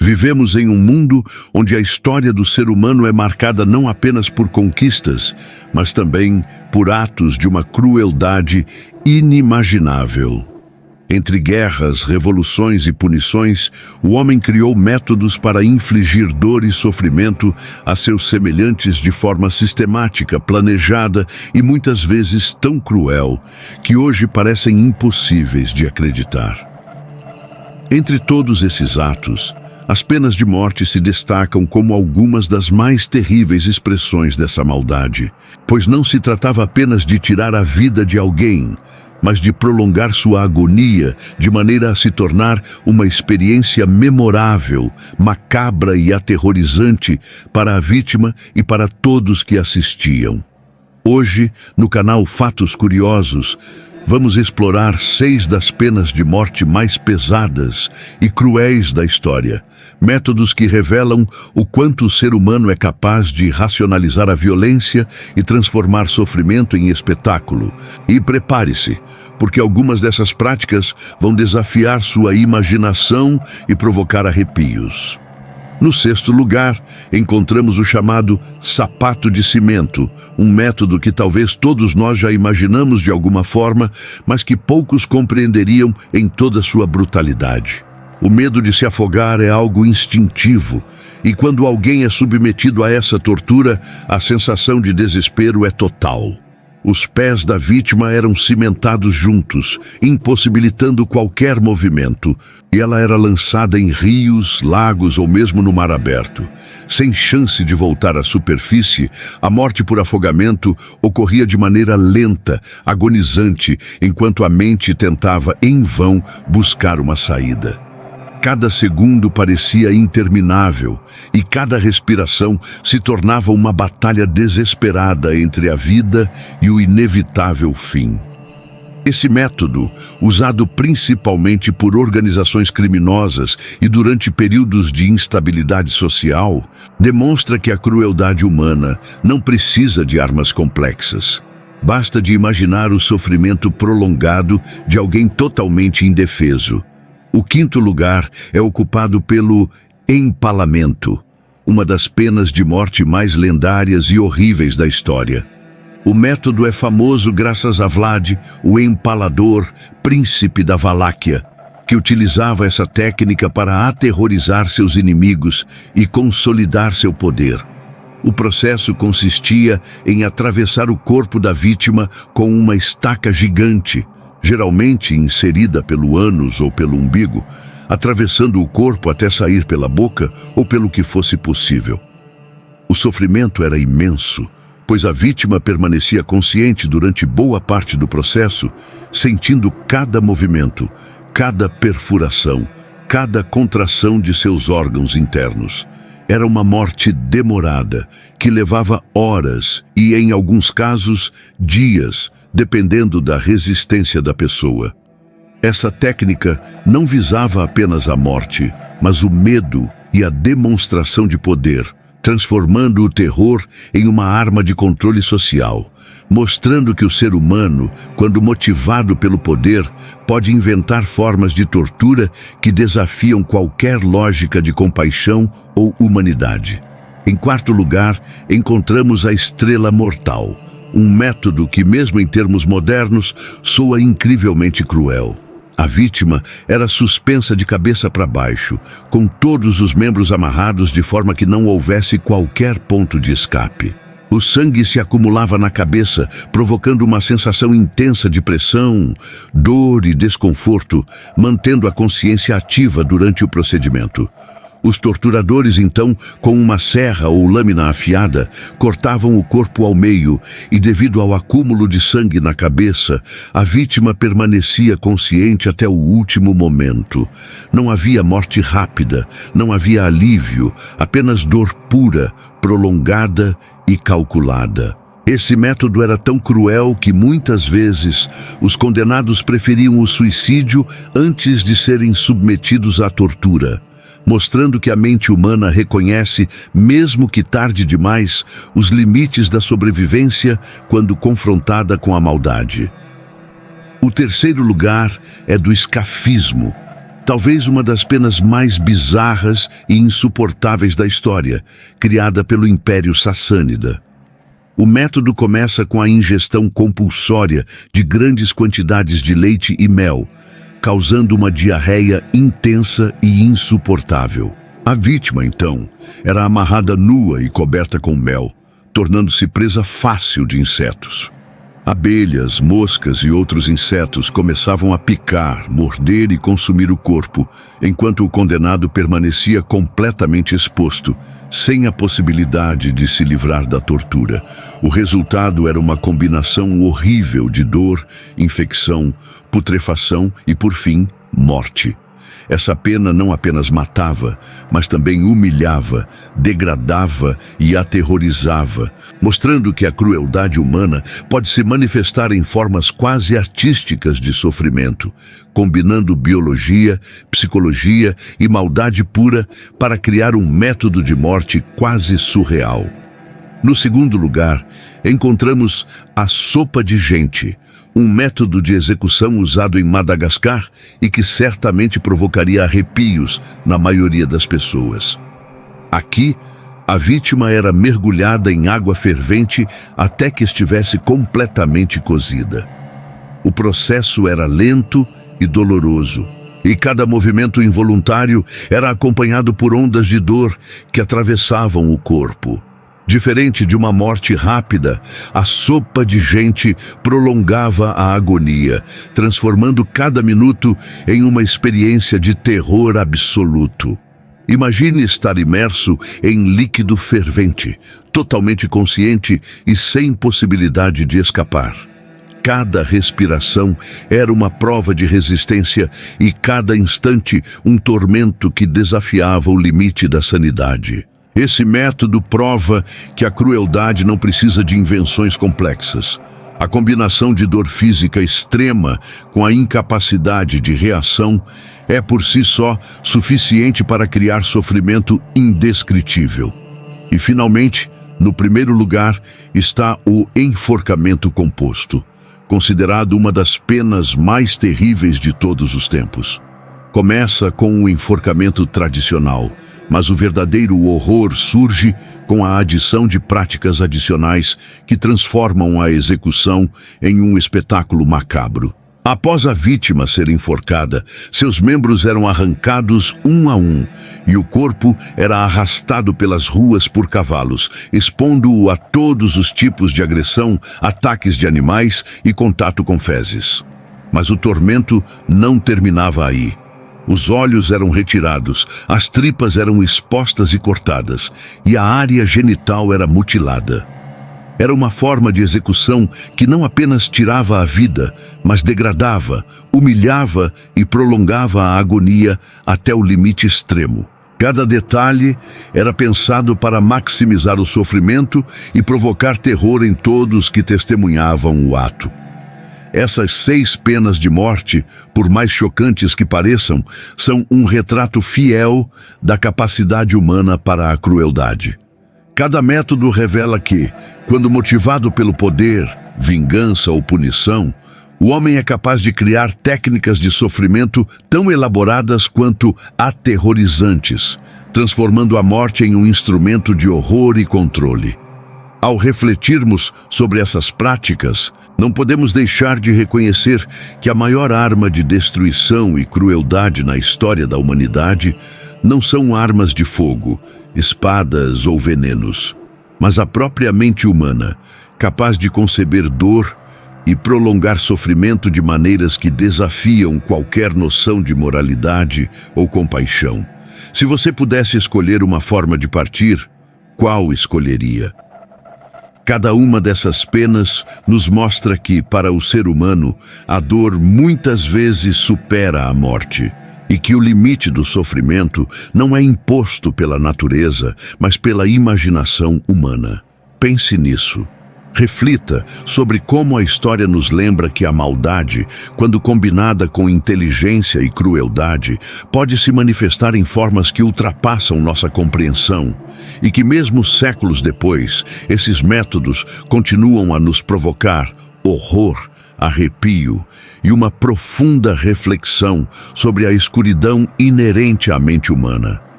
Vivemos em um mundo onde a história do ser humano é marcada não apenas por conquistas, mas também por atos de uma crueldade inimaginável. Entre guerras, revoluções e punições, o homem criou métodos para infligir dor e sofrimento a seus semelhantes de forma sistemática, planejada e muitas vezes tão cruel que hoje parecem impossíveis de acreditar. Entre todos esses atos, as penas de morte se destacam como algumas das mais terríveis expressões dessa maldade, pois não se tratava apenas de tirar a vida de alguém, mas de prolongar sua agonia de maneira a se tornar uma experiência memorável, macabra e aterrorizante para a vítima e para todos que assistiam. Hoje, no canal Fatos Curiosos, vamos explorar 6 das penas de morte mais pesadas e cruéis da história, métodos que revelam o quanto o ser humano é capaz de racionalizar a violência e transformar sofrimento em espetáculo. E prepare-se, porque algumas dessas práticas vão desafiar sua imaginação e provocar arrepios. No 6º lugar, encontramos o chamado sapato de cimento, um método que talvez todos nós já imaginamos de alguma forma, mas que poucos compreenderiam em toda sua brutalidade. O medo de se afogar é algo instintivo, e quando alguém é submetido a essa tortura, a sensação de desespero é total. Os pés da vítima eram cimentados juntos, impossibilitando qualquer movimento, e ela era lançada em rios, lagos ou mesmo no mar aberto. Sem chance de voltar à superfície, a morte por afogamento ocorria de maneira lenta, agonizante, enquanto a mente tentava, em vão, buscar uma saída. Cada segundo parecia interminável e cada respiração se tornava uma batalha desesperada entre a vida e o inevitável fim. Esse método, usado principalmente por organizações criminosas e durante períodos de instabilidade social, demonstra que a crueldade humana não precisa de armas complexas. Basta de imaginar o sofrimento prolongado de alguém totalmente indefeso. O 5º lugar é ocupado pelo empalamento, uma das penas de morte mais lendárias e horríveis da história. O método é famoso graças a Vlad, o Empalador, príncipe da Valáquia, que utilizava essa técnica para aterrorizar seus inimigos e consolidar seu poder. O processo consistia em atravessar o corpo da vítima com uma estaca gigante, geralmente inserida pelo ânus ou pelo umbigo, atravessando o corpo até sair pela boca ou pelo que fosse possível. O sofrimento era imenso, pois a vítima permanecia consciente durante boa parte do processo, sentindo cada movimento, cada perfuração, cada contração de seus órgãos internos. Era uma morte demorada, que levava horas e, em alguns casos, dias, dependendo da resistência da pessoa. Essa técnica não visava apenas a morte, mas o medo e a demonstração de poder, transformando o terror em uma arma de controle social, mostrando que o ser humano, quando motivado pelo poder, pode inventar formas de tortura que desafiam qualquer lógica de compaixão ou humanidade. Em 4º lugar, encontramos a estrela mortal, um método que, mesmo em termos modernos, soa incrivelmente cruel. A vítima era suspensa de cabeça para baixo, com todos os membros amarrados de forma que não houvesse qualquer ponto de escape. O sangue se acumulava na cabeça, provocando uma sensação intensa de pressão, dor e desconforto, mantendo a consciência ativa durante o procedimento. Os torturadores, então, com uma serra ou lâmina afiada, cortavam o corpo ao meio e, devido ao acúmulo de sangue na cabeça, a vítima permanecia consciente até o último momento. Não havia morte rápida, não havia alívio, apenas dor pura, prolongada e calculada. Esse método era tão cruel que muitas vezes os condenados preferiam o suicídio antes de serem submetidos à tortura, mostrando que a mente humana reconhece, mesmo que tarde demais, os limites da sobrevivência quando confrontada com a maldade. O 3º lugar é do escafismo, Talvez uma das penas mais bizarras e insuportáveis da história, criada pelo Império Sassânida. O método começa com a ingestão compulsória de grandes quantidades de leite e mel, causando uma diarreia intensa e insuportável. A vítima, então, era amarrada nua e coberta com mel, tornando-se presa fácil de insetos. Abelhas, moscas e outros insetos começavam a picar, morder e consumir o corpo, enquanto o condenado permanecia completamente exposto, sem a possibilidade de se livrar da tortura. O resultado era uma combinação horrível de dor, infecção, putrefação e, por fim, morte. Essa pena não apenas matava, mas também humilhava, degradava e aterrorizava, mostrando que a crueldade humana pode se manifestar em formas quase artísticas de sofrimento, combinando biologia, psicologia e maldade pura para criar um método de morte quase surreal. No segundo lugar, encontramos a sopa de gente, um método de execução usado em Madagascar e que certamente provocaria arrepios na maioria das pessoas. Aqui, a vítima era mergulhada em água fervente até que estivesse completamente cozida. O processo era lento e doloroso, e cada movimento involuntário era acompanhado por ondas de dor que atravessavam o corpo. Diferente de uma morte rápida, a sopa de gente prolongava a agonia, transformando cada minuto em uma experiência de terror absoluto. Imagine estar imerso em líquido fervente, totalmente consciente e sem possibilidade de escapar. Cada respiração era uma prova de resistência e cada instante um tormento que desafiava o limite da sanidade. Esse método prova que a crueldade não precisa de invenções complexas. A combinação de dor física extrema com a incapacidade de reação é por si só suficiente para criar sofrimento indescritível. E finalmente, no primeiro lugar, está o enforcamento composto, considerado uma das penas mais terríveis de todos os tempos. Começa com o enforcamento tradicional, mas o verdadeiro horror surge com a adição de práticas adicionais que transformam a execução em um espetáculo macabro. Após a vítima ser enforcada, seus membros eram arrancados um a um e o corpo era arrastado pelas ruas por cavalos, expondo-o a todos os tipos de agressão, ataques de animais e contato com fezes. Mas o tormento não terminava aí. Os olhos eram retirados, as tripas eram expostas e cortadas, e a área genital era mutilada. Era uma forma de execução que não apenas tirava a vida, mas degradava, humilhava e prolongava a agonia até o limite extremo. Cada detalhe era pensado para maximizar o sofrimento e provocar terror em todos que testemunhavam o ato. Essas 6 penas de morte, por mais chocantes que pareçam, são um retrato fiel da capacidade humana para a crueldade. Cada método revela que, quando motivado pelo poder, vingança ou punição, o homem é capaz de criar técnicas de sofrimento tão elaboradas quanto aterrorizantes, transformando a morte em um instrumento de horror e controle. Ao refletirmos sobre essas práticas, não podemos deixar de reconhecer que a maior arma de destruição e crueldade na história da humanidade não são armas de fogo, espadas ou venenos, mas a própria mente humana, capaz de conceber dor e prolongar sofrimento de maneiras que desafiam qualquer noção de moralidade ou compaixão. Se você pudesse escolher uma forma de partir, qual escolheria? Cada uma dessas penas nos mostra que, para o ser humano, a dor muitas vezes supera a morte, e que o limite do sofrimento não é imposto pela natureza, mas pela imaginação humana. Pense nisso. Reflita sobre como a história nos lembra que a maldade, quando combinada com inteligência e crueldade, pode se manifestar em formas que ultrapassam nossa compreensão e que mesmo séculos depois, esses métodos continuam a nos provocar horror, arrepio e uma profunda reflexão sobre a escuridão inerente à mente humana.